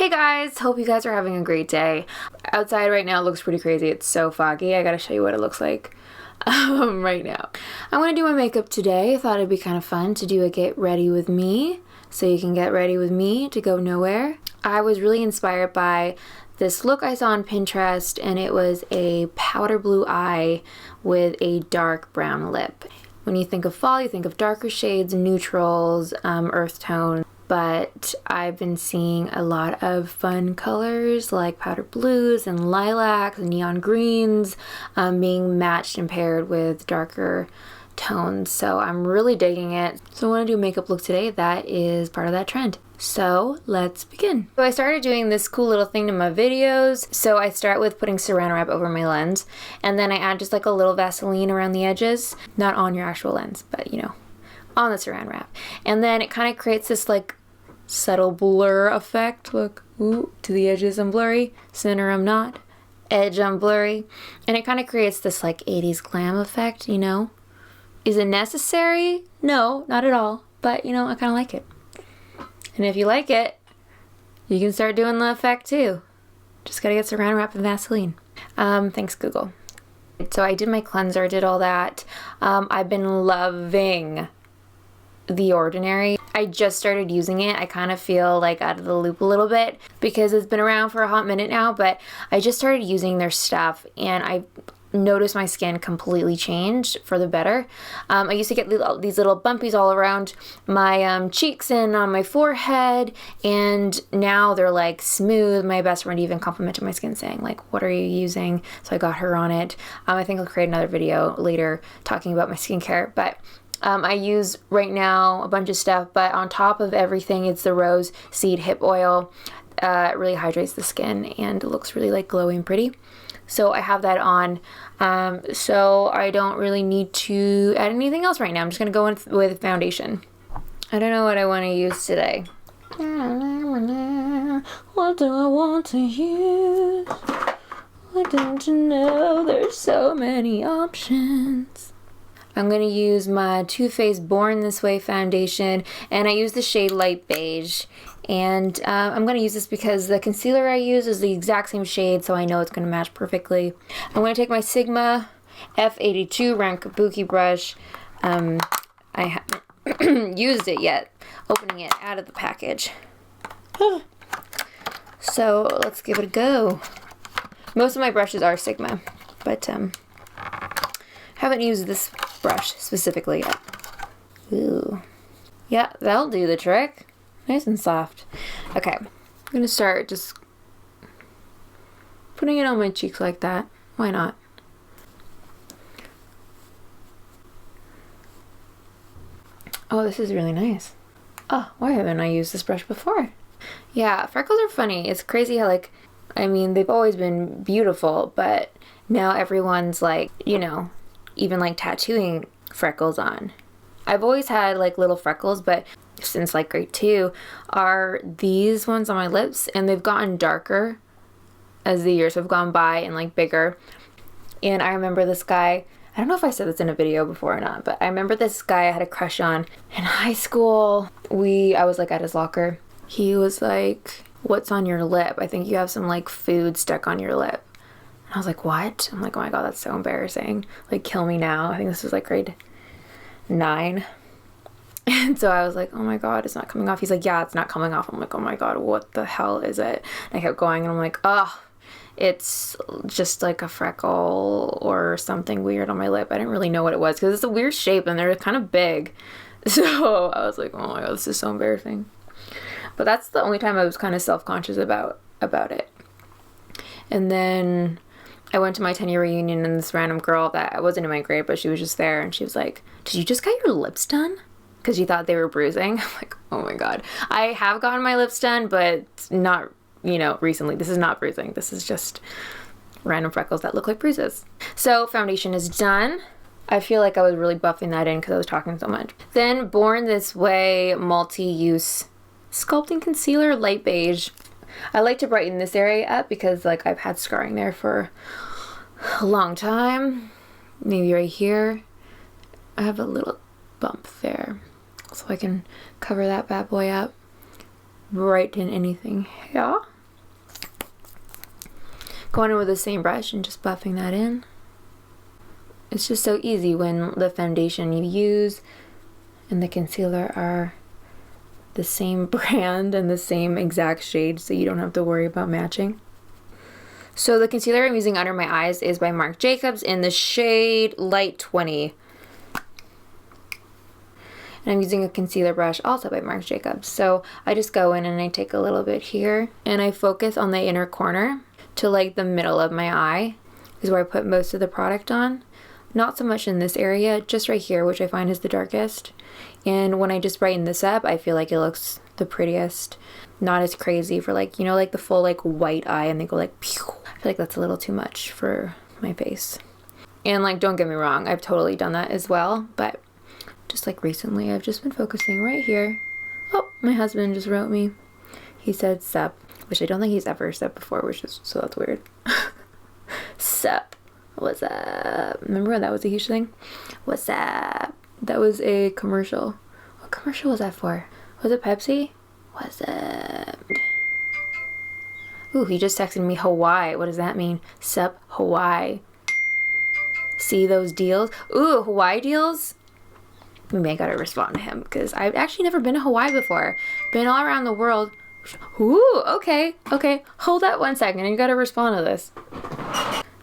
Hey guys, hope you guys are having a great day. Outside right now looks pretty crazy. It's so foggy. I gotta show you what it looks like right now. I'm gonna do my makeup today. I thought it'd be kind of fun to do a get ready with me, so you can get ready with me to go nowhere. I was really inspired by this look I saw on Pinterest, and it was a powder blue eye with a dark brown lip. When you think of fall, you think of darker shades, neutrals, earth tone. But I've been seeing a lot of fun colors like powder blues and lilacs and neon greens being matched and paired with darker tones. So I'm really digging it. So I want to do a makeup look today that is part of that trend. So let's begin. So I started doing this cool little thing to my videos. So I start with putting saran wrap over my lens, and then I add just like a little Vaseline around the edges, not on your actual lens, but you know, on the saran wrap. And then it kind of creates this like subtle blur effect. Look, ooh, to the edges I'm blurry, center I'm not, edge I'm blurry, and it kind of creates this like 80s glam effect, you know. Is it necessary? No, not at all, but you know, I kind of like it. And if you like it, you can start doing the effect too. Just gotta get saran wrap and Vaseline. Thanks Google. So I did my cleanser, did all that. I've been loving The Ordinary. I just started using it. I kind of feel like out of the loop a little bit because it's been around for a hot minute now, but I just started using their stuff and I noticed my skin completely changed for the better. I used to get these little bumpies all around my cheeks and on my forehead, and now they're like smooth. My best friend even complimented my skin saying like, what are you using? So I got her on it. I think I'll create another video later talking about my skincare, but I use right now a bunch of stuff, but on top of everything, it's the rose seed hip oil. It really hydrates the skin and it looks really like glowy and pretty. So I have that on. So I don't really need to add anything else right now. I'm just gonna go in with foundation. I don't know what I want to use today. What do I want to use? I don't know. There's so many options. I'm going to use my Too Faced Born This Way foundation, and I use the shade Light Beige. And I'm going to use this because the concealer I use is the exact same shade, so I know it's going to match perfectly. I'm going to take my Sigma F82 round kabuki brush. I haven't used it yet, opening it out of the package. So let's give it a go. Most of my brushes are Sigma, but haven't used this brush specifically yet. Ooh. Yeah, that'll do the trick. Nice and soft. Okay, I'm gonna start just putting it on my cheeks like that. Why not? Oh, this is really nice. Oh, why haven't I used this brush before? Yeah, freckles are funny. It's crazy how like, I mean, they've always been beautiful, but now everyone's like, you know, even like tattooing freckles on. I've always had like little freckles, but since like grade 2 are these ones on my lips, and they've gotten darker as the years have gone by and like bigger. And I remember this guy, I don't know if I said this in a video before or not, but I remember this guy I had a crush on in high school. I was like at his locker. He was like, what's on your lip? I think you have some like food stuck on your lip. I was like, what? I'm like, oh my god, that's so embarrassing. Like, kill me now. I think this was like grade 9. And so I was like, oh my god, it's not coming off. He's like, yeah, it's not coming off. I'm like, oh my god, what the hell is it? And I kept going and I'm like, oh, it's just like a freckle or something weird on my lip. I didn't really know what it was because it's a weird shape and they're kind of big. So I was like, oh my god, this is so embarrassing. But that's the only time I was kind of self-conscious about it. And then I went to my 10-year reunion, and this random girl that I wasn't in my grade, but she was just there, and she was like, did you just get your lips done? Because she thought they were bruising. I'm like, oh my god. I have gotten my lips done, but not, you know, recently. This is not bruising. This is just random freckles that look like bruises. So foundation is done. I feel like I was really buffing that in because I was talking so much. Then Born This Way multi-use sculpting concealer, Light Beige. I like to brighten this area up because like I've had scarring there for a long time. Maybe right here. I have a little bump there. So I can cover that bad boy up. Brighten anything here. Going in with the same brush and just buffing that in. It's just so easy when the foundation you use and the concealer are the same brand and the same exact shade, so you don't have to worry about matching. So the concealer I'm using under my eyes is by Marc Jacobs in the shade Light 20. And I'm using a concealer brush also by Marc Jacobs. So I just go in and I take a little bit here and I focus on the inner corner to like the middle of my eye is where I put most of the product on. Not so much in this area, just right here, which I find is the darkest. And when I just brighten this up, I feel like it looks the prettiest. Not as crazy for like, you know, like the full like white eye and they go like pew. I feel like that's a little too much for my face. And like, don't get me wrong, I've totally done that as well, but just like recently, I've just been focusing right here. Oh, my husband just wrote me. He said sup, which I don't think he's ever said before, which is, so that's weird. Sup. What's up? Remember when that was a huge thing? What's up? That was a commercial. What commercial was that for? Was it Pepsi? What's up? Ooh, he just texted me Hawaii. What does that mean? Sup, Hawaii. See those deals? Ooh, Hawaii deals? Maybe I gotta respond to him because I've actually never been to Hawaii before. Been all around the world. Ooh, okay. Hold that 1 second. You gotta respond to this.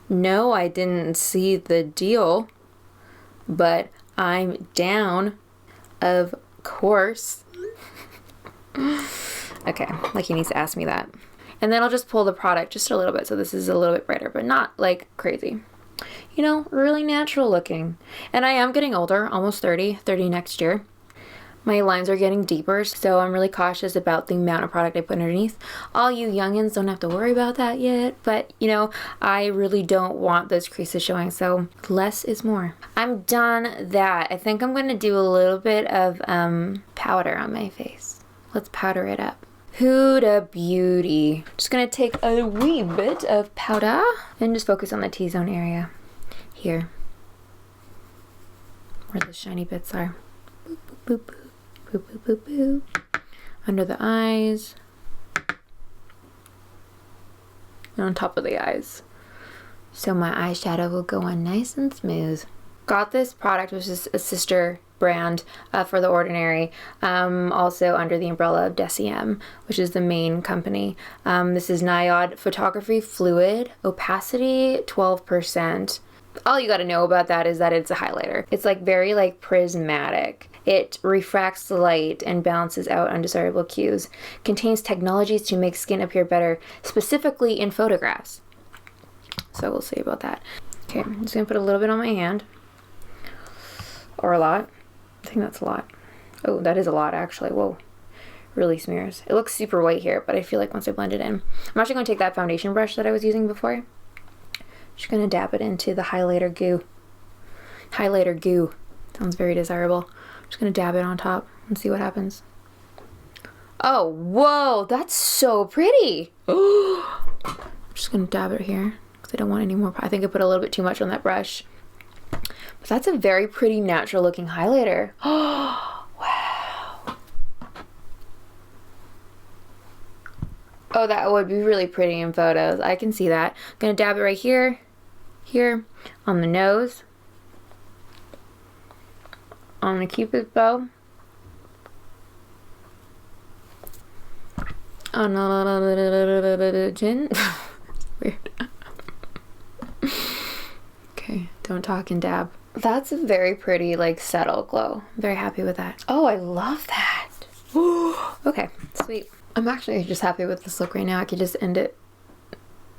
No, I didn't see the deal, but I'm down, of course. Okay, like he needs to ask me that. And then I'll just pull the product just a little bit, so this is a little bit brighter, but not like crazy. You know, really natural looking. And I am getting older, almost 30 next year. My lines are getting deeper, so I'm really cautious about the amount of product I put underneath. All you youngins don't have to worry about that yet, but you know, I really don't want those creases showing, so less is more. I'm done that. I think I'm going to do a little bit of powder on my face. Let's powder it up. Huda Beauty. Just going to take a wee bit of powder and just focus on the T-zone area here, where the shiny bits are. Boop, boop, boop. Boop, boop, boop, boop. Under the eyes. And on top of the eyes. So my eyeshadow will go on nice and smooth. Got this product, which is a sister brand for The Ordinary, also under the umbrella of DCM, which is the main company. This is NIOD Photography Fluid, opacity 12%. All you gotta know about that is that it's a highlighter. It's like very like prismatic. It refracts the light and balances out undesirable cues. Contains technologies to make skin appear better, specifically in photographs. So we'll see about that. Okay, I'm just gonna put a little bit on my hand. Or a lot. I think that's a lot. Oh, that is a lot actually. Whoa. Really smears. It looks super white here, but I feel like once I blend it in. I'm actually gonna take that foundation brush that I was using before. Just gonna dab it into the highlighter goo. Highlighter goo. Sounds very desirable. Just gonna dab it on top and see what happens. Oh, whoa, that's so pretty. I'm just gonna dab it here because I don't want any more. I think I put a little bit too much on that brush. But that's a very pretty natural looking highlighter. Oh, wow. Oh, that would be really pretty in photos. I can see that. I'm gonna dab it right here, on the nose, on the cupid's bow, on the chin. Weird. Okay, don't talk and dab. That's a very pretty, like, subtle glow. I'm very happy with that. Oh, I love that. Okay, sweet. I'm actually just happy with this look right now. I could just end it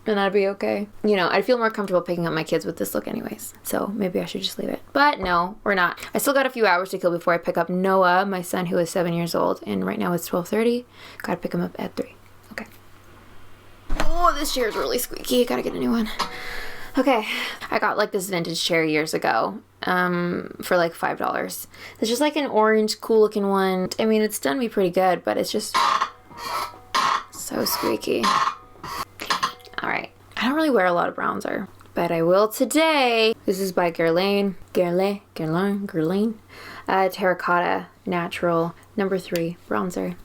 and I'd be okay. You know, I'd feel more comfortable picking up my kids with this look anyways. So maybe I should just leave it. But no, we're not. I still got a few hours to kill before I pick up Noah, my son, who is 7 years old. And right now it's 12:30. Gotta pick him up at 3. Okay. Oh, this chair is really squeaky. Gotta get a new one. Okay. I got like this vintage chair years ago for like $5. It's just like an orange, cool looking one. I mean, it's done me pretty good, but it's just so squeaky. Alright, I don't really wear a lot of bronzer, but I will today. This is by Guerlain Terracotta Natural No. 3 bronzer.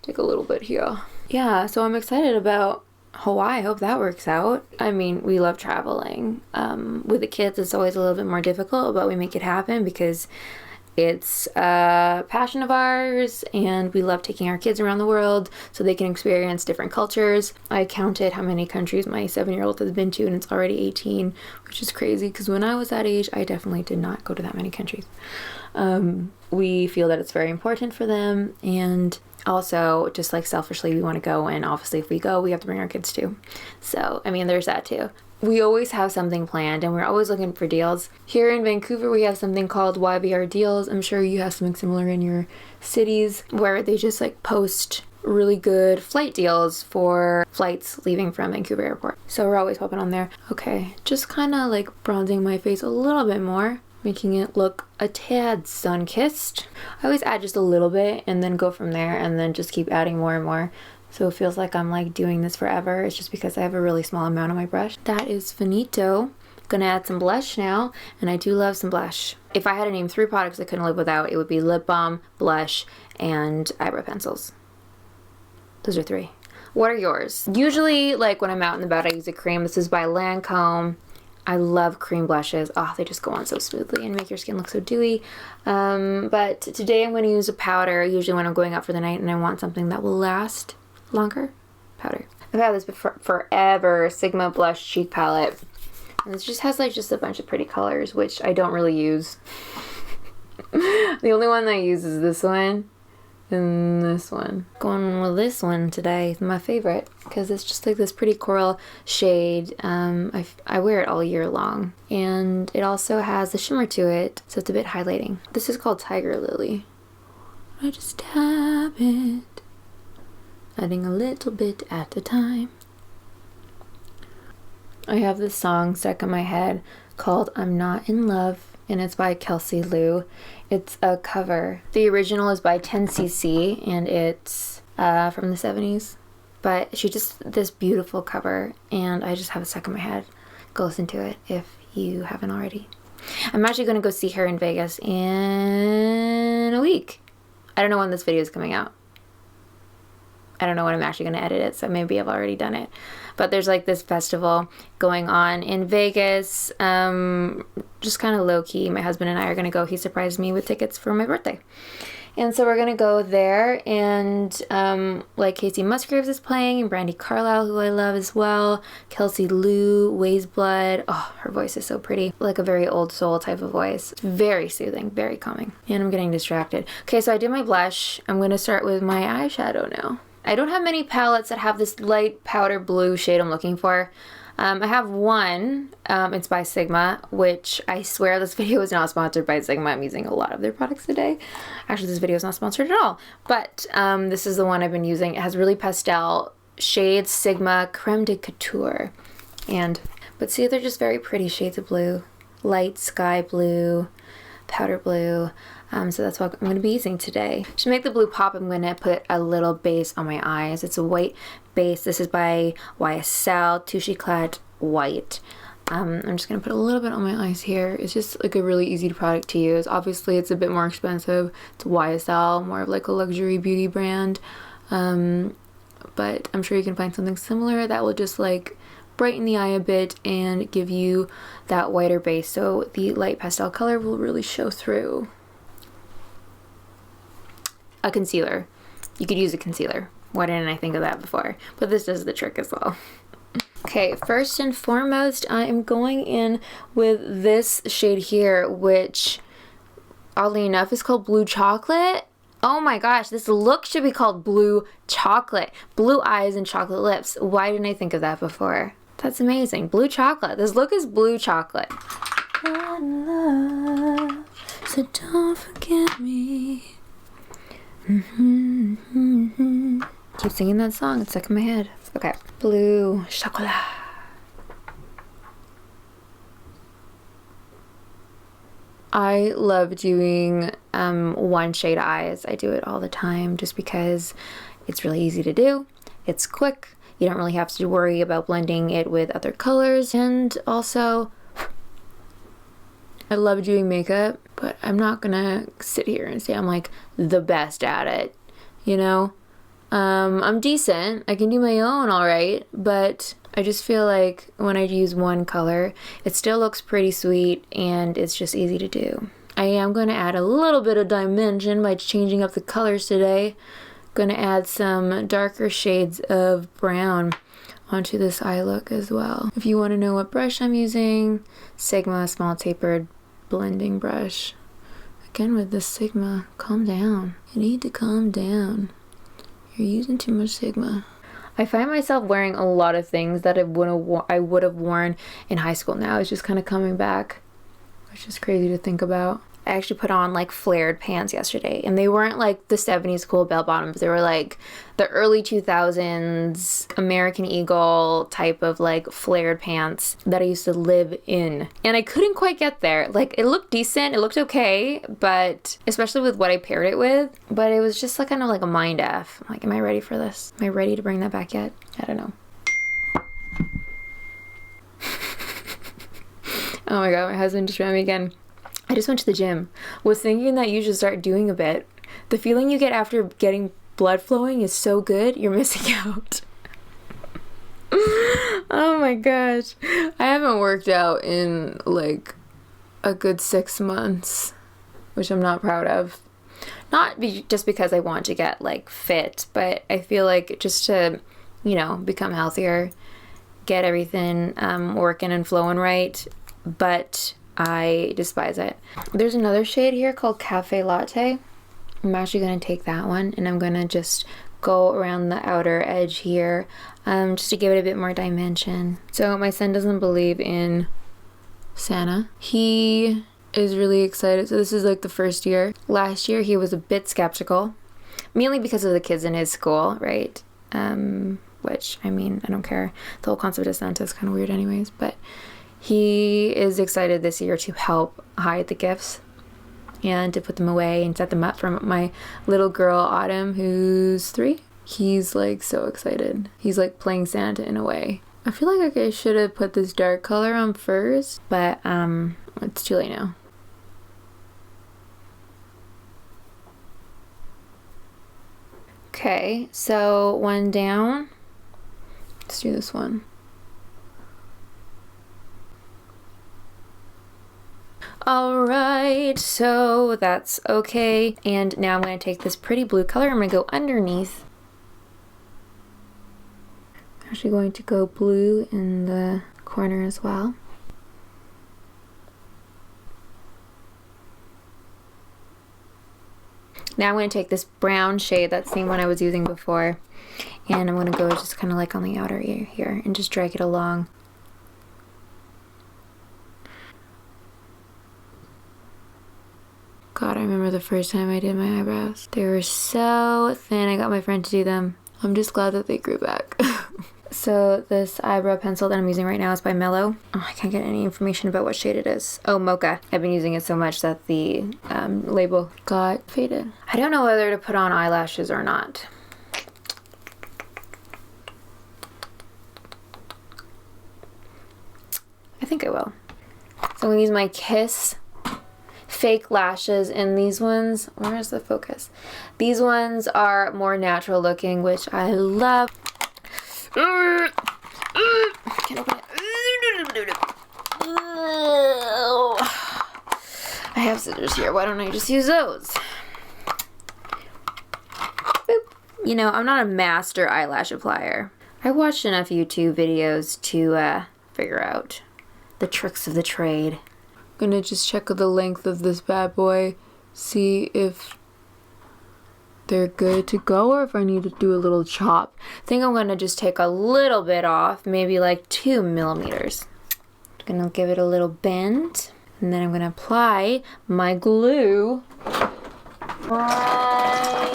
Take a little bit here. Yeah, so I'm excited about Hawaii. I hope that works out. I mean, we love traveling. With the kids, it's always a little bit more difficult, but we make it happen because it's a passion of ours, and we love taking our kids around the world so they can experience different cultures. I counted how many countries my 7-year-old has been to, and it's already 18, which is crazy because when I was that age, I definitely did not go to that many countries. We feel that it's very important for them, and also just like selfishly we want to go, and obviously if we go we have to bring our kids too. So I mean, there's that too. We always have something planned, and we're always looking for deals. Here in Vancouver, we have something called YBR Deals. I'm sure you have something similar in your cities where they just like post really good flight deals for flights leaving from Vancouver Airport. So we're always popping on there. Okay, just kind of like bronzing my face a little bit more, making it look a tad sun-kissed. I always add just a little bit and then go from there, and then just keep adding more and more. So it feels like I'm like doing this forever. It's just because I have a really small amount on my brush. That is finito. Gonna add some blush now, and I do love some blush. If I had to name 3 products I couldn't live without, it would be lip balm, blush, and eyebrow pencils. Those are 3. What are yours? Usually, like when I'm out and about, I use a cream. This is by Lancome. I love cream blushes. Oh, they just go on so smoothly and make your skin look so dewy. But today I'm going to use a powder, usually when I'm going out for the night and I want something that will last longer. Powder. I've had this forever, Sigma Blush Cheek Palette. And it just has like just a bunch of pretty colors, which I don't really use. The only one I use is this one and this one. Going with this one today is my favorite because it's just like this pretty coral shade. I wear it all year long, and it also has a shimmer to it, so it's a bit highlighting. This is called Tiger Lily. I just tap it, adding a little bit at a time. I have this song stuck in my head called I'm Not in Love, and it's by Kelsey Lou. It's a cover. The original is by 10cc, and it's from the 70s. But she just this beautiful cover, and I just have it stuck in my head. Go listen to it if you haven't already. I'm actually going to go see her in Vegas in a week. I don't know when this video is coming out. I don't know when I'm actually going to edit it, so maybe I've already done it. But there's like this festival going on in Vegas, just kind of low-key. My husband and I are going to go. He surprised me with tickets for my birthday. And so we're going to go there, and like Casey Musgraves is playing, and Brandi Carlile, who I love as well. Kelsey Lou, Ways Blood. Oh, her voice is so pretty. Like a very old soul type of voice. It's very soothing, very calming. And I'm getting distracted. Okay, so I did my blush. I'm going to start with my eyeshadow now. I don't have many palettes that have this light powder blue shade I'm looking for. I have one, it's by Sigma, which I swear this video is not sponsored by Sigma. I'm using a lot of their products today. Actually, this video is not sponsored at all. But this is the one I've been using. It has really pastel shades, Sigma Creme de Couture. But see, they're just very pretty shades of blue. Light sky blue, powder blue. So that's what I'm going to be using today. To make the blue pop, I'm going to put a little base on my eyes. It's a white base. This is by YSL Touche Éclat White. I'm just going to put a little bit on my eyes here. It's just like a really easy product to use. Obviously, it's a bit more expensive. It's YSL, more of like a luxury beauty brand. But I'm sure you can find something similar that will just like brighten the eye a bit and give you that whiter base. So the light pastel color will really show through. A concealer. You could use a concealer. Why didn't I think of that before? But this does the trick as well. Okay, first and foremost, I am going in with this shade here, which, oddly enough, is called Blue Chocolate. Oh my gosh, this look should be called Blue Chocolate. Blue eyes and chocolate lips. Why didn't I think of that before? That's amazing. Blue Chocolate. This look is Blue Chocolate. One love, so don't forget me. Keep singing that song, it's stuck in my head. Okay, Blue Chocolat. I love doing one shade eyes. I do it all the time just because it's really easy to do. It's quick. You don't really have to worry about blending it with other colors. And also, I love doing makeup, but I'm not gonna sit here and say I'm like the best at it, you know? I'm decent. I can do my own all right, but I just feel like when I use one color, it still looks pretty sweet and it's just easy to do. I am going to add a little bit of dimension by changing up the colors today. Going to add some darker shades of brown onto this eye look as well. If you want to know what brush I'm using, Sigma small tapered blending brush. Again with this Sigma, calm down. You need to calm down. You're using too much Sigma. I find myself wearing a lot of things that I would have worn in high school now. It's just kind of coming back. It's just crazy to think about. I actually put on like flared pants yesterday, and they weren't like the 70s cool bell bottoms. They were like the early 2000s American Eagle type of like flared pants that I used to live in. And I couldn't quite get there. Like it looked decent, it looked okay, but especially with what I paired it with, but it was just like kind of like a mind F. I'm like, am I ready for this? Am I ready to bring that back yet? I don't know. Oh my god, my husband just ran me again. I just went to the gym. Was thinking that you should start doing a bit. The feeling you get after getting blood flowing is so good, you're missing out. Oh my gosh. I haven't worked out in like a good 6 months, which I'm not proud of. Not just because I want to get like fit, but I feel like just to, you know, become healthier, get everything working and flowing right, but I despise it. There's another shade here called Cafe Latte. I'm actually going to take that one and I'm going to just go around the outer edge here just to give it a bit more dimension. So my son doesn't believe in Santa. He is really excited. So this is like the first year. Last year he was a bit skeptical, mainly because of the kids in his school, right? Which, I mean, I don't care. The whole concept of Santa is kind of weird anyways, but he is excited this year to help hide the gifts and to put them away and set them up for my little girl Autumn, who's 3. He's like so excited. He's like playing Santa in a way. I feel like I should have put this dark color on first, but it's too late now. Okay, so one down. Let's do this one. Alright, so that's okay. And now I'm going to take this pretty blue color. I'm going to go underneath. I'm actually going to go blue in the corner as well. Now I'm going to take this brown shade, that same one I was using before, and I'm going to go just kind of like on the outer ear here and just drag it along. God, I remember the first time I did my eyebrows. They were so thin. I got my friend to do them. I'm just glad that they grew back. So this eyebrow pencil that I'm using right now is by Mellow. Oh, I can't get any information about what shade it is. Oh, Mocha. I've been using it so much that the label got faded. I don't know whether to put on eyelashes or not. I think I will. So I'm going to use my Kiss fake lashes, and these ones, where's the focus? These ones are more natural looking, which I love. Can't open it. I have scissors here. Why don't I just use those? Boop. You know, I'm not a master eyelash applier. I watched enough YouTube videos to figure out the tricks of the trade. I'm gonna just check the length of this bad boy, see if they're good to go or if I need to do a little chop. I think I'm gonna just take a little bit off, maybe like 2 millimeters. I'm gonna give it a little bend, and then I'm gonna apply my glue right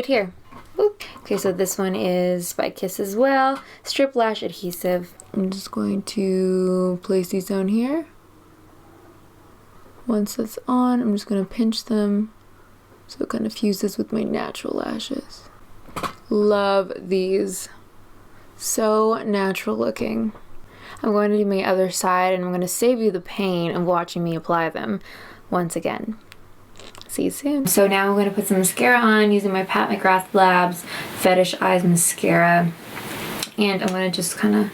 here. Oop. Okay, so this one is by Kiss as well. Strip lash adhesive. I'm just going to place these down here. Once that's on, I'm just going to pinch them so it kind of fuses with my natural lashes. Love these. So natural looking. I'm going to do my other side, and I'm going to save you the pain of watching me apply them once again. See you soon. So now I'm going to put some mascara on using my Pat McGrath Labs Fetish Eyes Mascara. And I'm going to just kind of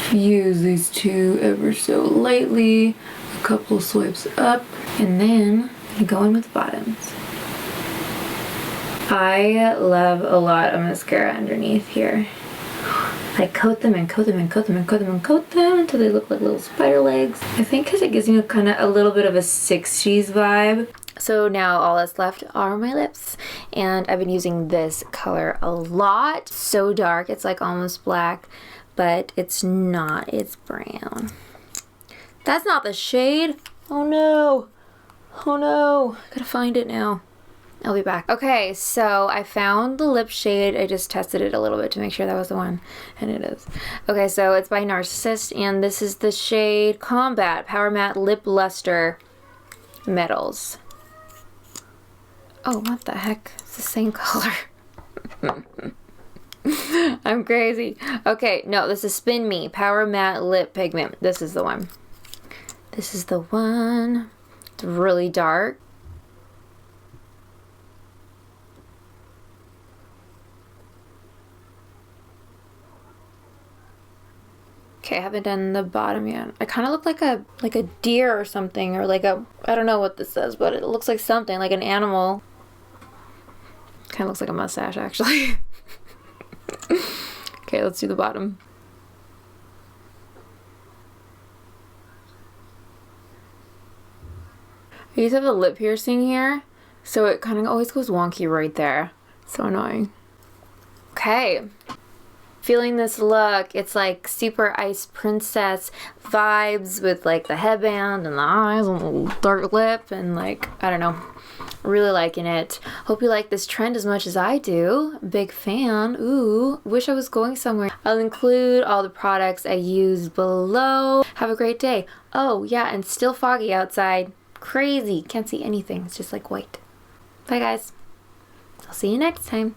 fuse these two ever so lightly. A couple swipes up. And then I'm going to go in with the bottoms. I love a lot of mascara underneath here. I coat them and coat them and coat them and coat them and coat them until they look like little spider legs. I think because it gives me kind of a little bit of a 60s vibe. So now all that's left are my lips, and I've been using this color a lot. So dark, it's like almost black, but it's not, it's brown. That's not the shade. Oh no, oh no, gotta find it now. I'll be back. Okay, so I found the lip shade. I just tested it a little bit to make sure that was the one, and it is. Okay, so it's by Narcissist, and this is the shade Combat Power Matte Lip Luster Metals. Oh, what the heck? It's the same color. I'm crazy. Okay, no, this is Spin Me Power Matte Lip Pigment. This is the one. This is the one. It's really dark. Okay, I haven't done the bottom yet. I kind of look like a deer or something, or like a, I don't know what this says, but it looks like something, like an animal. Kind of looks like a mustache, actually. Okay, let's do the bottom. I used to have a lip piercing here, so it kind of always goes wonky right there. So annoying. Okay. Feeling this look, it's like super ice princess vibes with like the headband and the eyes and the dark lip and like, I don't know, really liking it. Hope you like this trend as much as I do. Big fan. Ooh, wish I was going somewhere. I'll include all the products I used below. Have a great day. Oh yeah, and still foggy outside. Crazy, can't see anything, it's just like white. Bye guys, I'll see you next time.